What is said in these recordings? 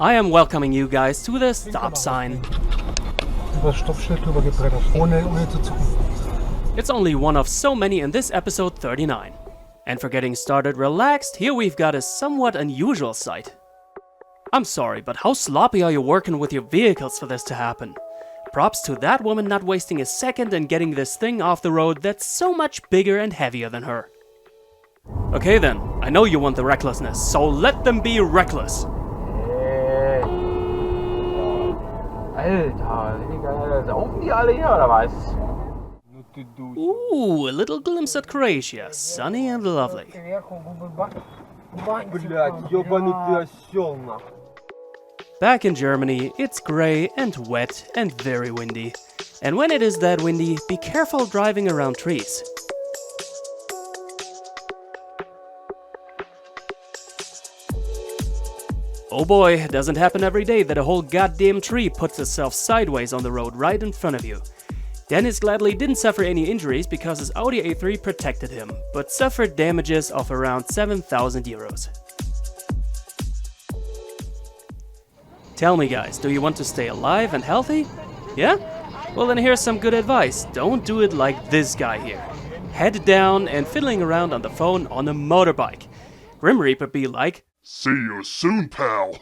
I am welcoming you guys to the stop sign. It's only one of so many in this episode 39. And for getting started relaxed, here we've got a somewhat unusual sight. I'm sorry, but how sloppy are you working with your vehicles for this to happen? Props to that woman not wasting a second and getting this thing off the road that's so much bigger and heavier than her. Okay then, I know you want the recklessness, so let them be reckless. Alter, saufen die alle hier oder was? Ooh, a little glimpse at Croatia, sunny and lovely. Back in Germany, it's grey and wet and very windy. And when it is that windy, be careful driving around trees. Oh boy, it doesn't happen every day that a whole goddamn tree puts itself sideways on the road right in front of you. Dennis gladly didn't suffer any injuries because his Audi A3 protected him, but suffered damages of around 7,000 euros. Tell me guys, do you want to stay alive and healthy? Yeah? Well then here's some good advice. Don't do it like this guy here. Head down and fiddling around on the phone on a motorbike. Grim Reaper be like, "See you soon, pal."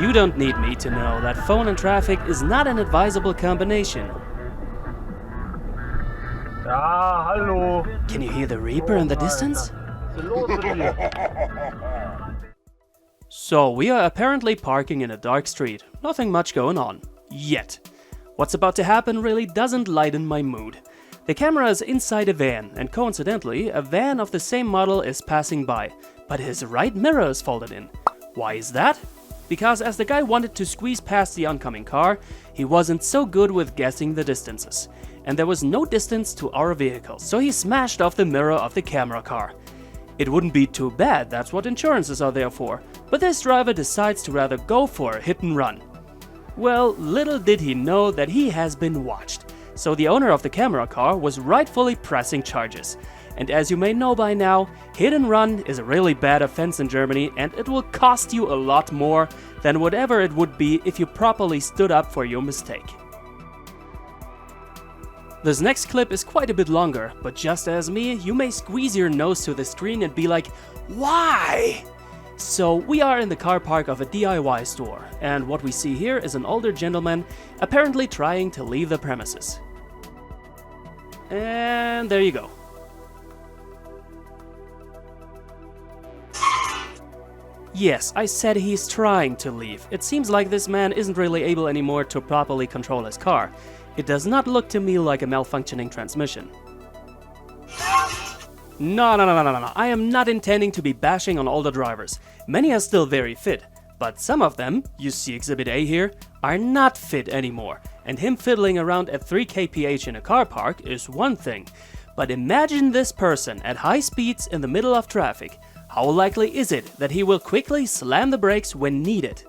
You don't need me to know that phone and traffic is not an advisable combination. Ja, hallo. Can you hear the Reaper in the distance? So, we are apparently parking in a dark street. Nothing much going on. Yet. What's about to happen really doesn't lighten my mood. The camera is inside a van, and coincidentally, a van of the same model is passing by, but his right mirror is folded in. Why is that? Because as the guy wanted to squeeze past the oncoming car, he wasn't so good with guessing the distances. And there was no distance to our vehicle, so he smashed off the mirror of the camera car. It wouldn't be too bad, that's what insurances are there for, but this driver decides to rather go for a hit and run. Well, little did he know that he has been watched, so the owner of the camera car was rightfully pressing charges. And as you may know by now, hit and run is a really bad offense in Germany, and it will cost you a lot more than whatever it would be if you properly stood up for your mistake. This next clip is quite a bit longer, but just as me, you may squeeze your nose to the screen and be like, why? So we are in the car park of a DIY store, and what we see here is an older gentleman apparently trying to leave the premises. And there you go. Yes, I said he's trying to leave. It seems like this man isn't really able anymore to properly control his car. It does not look to me like a malfunctioning transmission. No, I am not intending to be bashing on older drivers. Many are still very fit, but some of them, you see Exhibit A here, are not fit anymore. And him fiddling around at 3 kph in a car park is one thing. But imagine this person at high speeds in the middle of traffic. How likely is it that he will quickly slam the brakes when needed?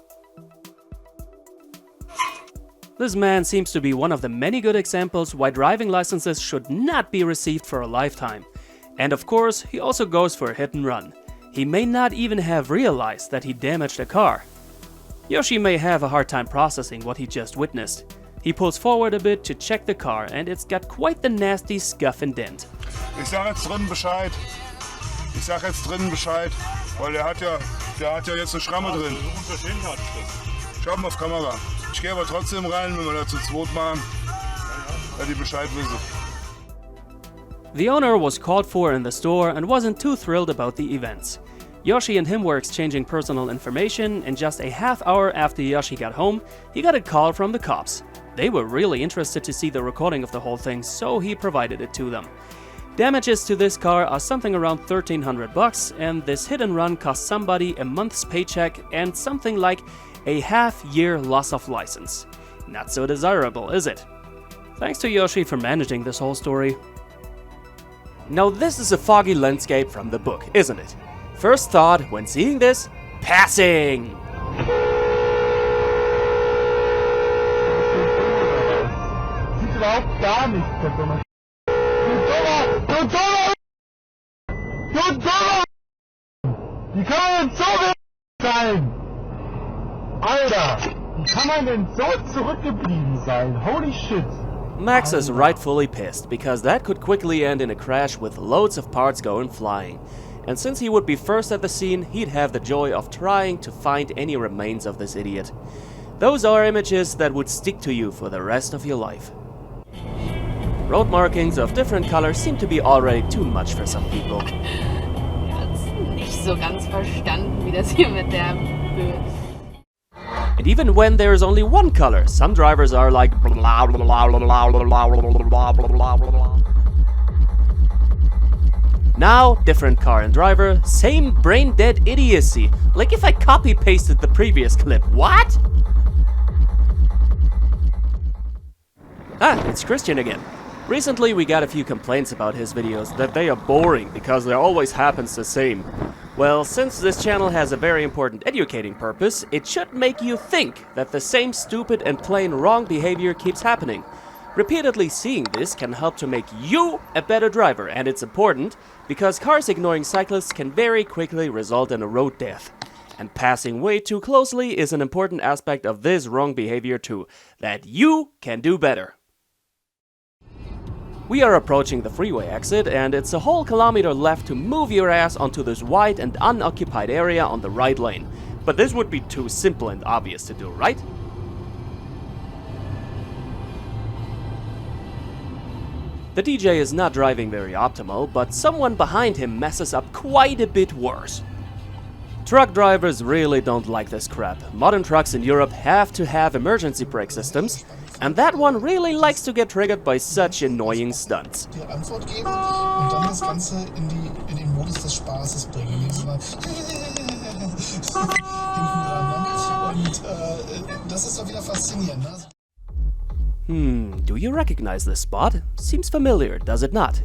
This man seems to be one of the many good examples why driving licenses should not be received for a lifetime. And of course, he also goes for a hit and run. He may not even have realized that he damaged a car. Yoshi may have a hard time processing what he just witnessed. He pulls forward a bit to check the car, and it's got quite the nasty scuff and dent. Ich sag jetzt drinnen Bescheid. Weil der hat ja jetzt eine Schramme drin. Ich hab ihn auf Kamera. Ich gehe aber trotzdem rein, wenn wir da zu zweit machen, dass die Bescheid wissen. The owner was called for in the store and wasn't too thrilled about the events. Yoshi and him were exchanging personal information, and just a half hour after Yoshi got home, he got a call from the cops. They were really interested to see the recording of the whole thing, so he provided it to them. Damages to this car are something around 1,300 bucks, and this hit and run cost somebody a month's paycheck and something like a half-year loss of license. Not so desirable, is it? Thanks to Yoshi for managing this whole story. Now this is a foggy landscape from the book, isn't it? First thought when seeing this, passing! Sieht überhaupt gar nichts, der Dumme. Wie kann man denn so sein? Alter, wie kann man denn so zurückgeblieben sein? Holy shit. Max is rightfully pissed, because that could quickly end in a crash with loads of parts going flying. And since he would be first at the scene, he'd have the joy of trying to find any remains of this idiot. Those are images that would stick to you for the rest of your life. Road markings of different colors seem to be already too much for some people. Ich hab's nicht so ganz verstanden, wie das hier mit der Höhe. And even when there is only one color, some drivers are like blah blah blah blah blah blah blah blah blah. Now, different car and driver, same brain-dead idiocy. Like if I copy-pasted the previous clip. What? Ah, it's Christian again. Recently we got a few complaints about his videos, that they are boring because there always happens the same. Well, since this channel has a very important educating purpose, it should make you think that the same stupid and plain wrong behavior keeps happening. Repeatedly seeing this can help to make you a better driver, and it's important because cars ignoring cyclists can very quickly result in a road death. And passing way too closely is an important aspect of this wrong behavior too, that you can do better. We are approaching the freeway exit, and it's a whole kilometer left to move your ass onto this wide and unoccupied area on the right lane. But this would be too simple and obvious to do, right? The DJ is not driving very optimal, but someone behind him messes up quite a bit worse. Truck drivers really don't like this crap. Modern trucks in Europe have to have emergency brake systems, and that one really likes to get triggered by such annoying stunts. Die Antwort geben und dann das Ganze in den Modus des Spaßes bringen. Indem sie mal hinten dran, ne? Und das ist doch wieder faszinierend, ne? Do you recognize this spot? Seems familiar, does it not?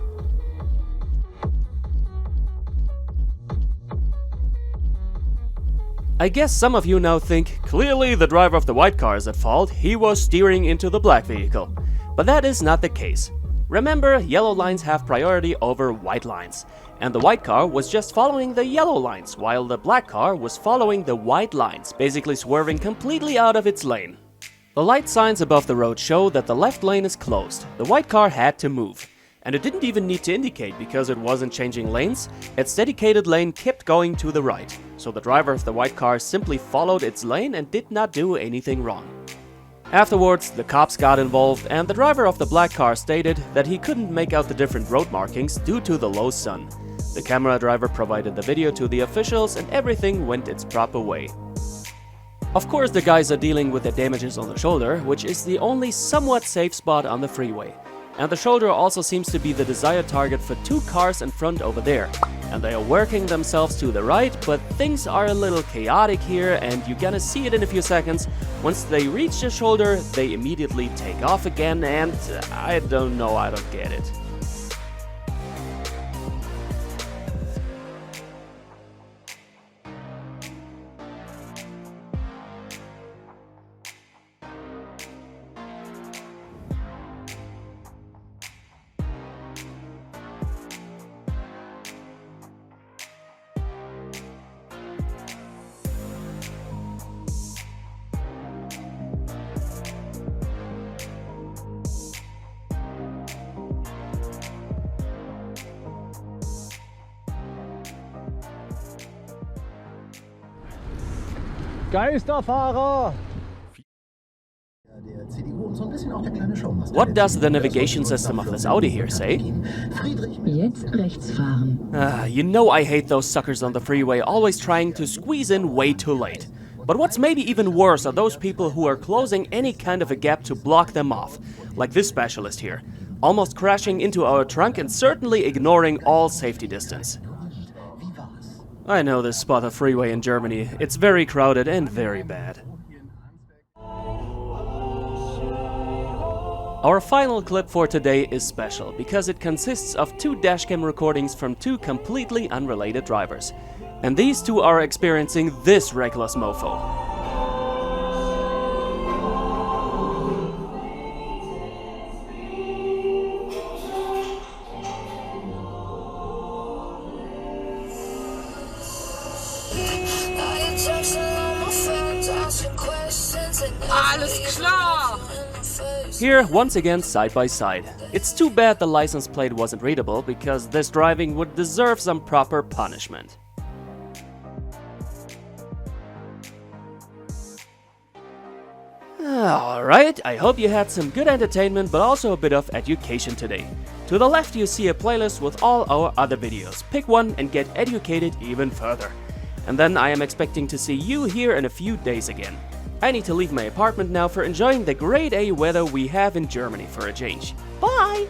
I guess some of you now think, clearly the driver of the white car is at fault, he was steering into the black vehicle. But that is not the case. Remember, yellow lines have priority over white lines, and the white car was just following the yellow lines, while the black car was following the white lines, basically swerving completely out of its lane. The light signs above the road show that the left lane is closed. The white car had to move. And it didn't even need to indicate because it wasn't changing lanes. Its dedicated lane kept going to the right. So the driver of the white car simply followed its lane and did not do anything wrong. Afterwards, the cops got involved, and the driver of the black car stated that he couldn't make out the different road markings due to the low sun. The camera driver provided the video to the officials, and everything went its proper way. Of course, the guys are dealing with the damages on the shoulder, which is the only somewhat safe spot on the freeway. And the shoulder also seems to be the desired target for two cars in front over there. And they are working themselves to the right, but things are a little chaotic here, and you're gonna see it in a few seconds. Once they reach the shoulder, they immediately take off again, and I don't know, I don't get it. Geisterfahrer! What does the navigation system of this Audi here say? Jetzt rechts fahren. You know I hate those suckers on the freeway always trying to squeeze in way too late. But what's maybe even worse are those people who are closing any kind of a gap to block them off, like this specialist here, almost crashing into our trunk and certainly ignoring all safety distance. I know this spot of freeway in Germany. It's very crowded and very bad. Our final clip for today is special because it consists of two dashcam recordings from two completely unrelated drivers. And these two are experiencing this reckless mofo. Alles klar! Here, once again, side by side. It's too bad the license plate wasn't readable, because this driving would deserve some proper punishment. Alright, I hope you had some good entertainment, but also a bit of education today. To the left you see a playlist with all our other videos. Pick one and get educated even further. And then I am expecting to see you here in a few days again. I need to leave my apartment now for enjoying the grade A weather we have in Germany for a change. Bye!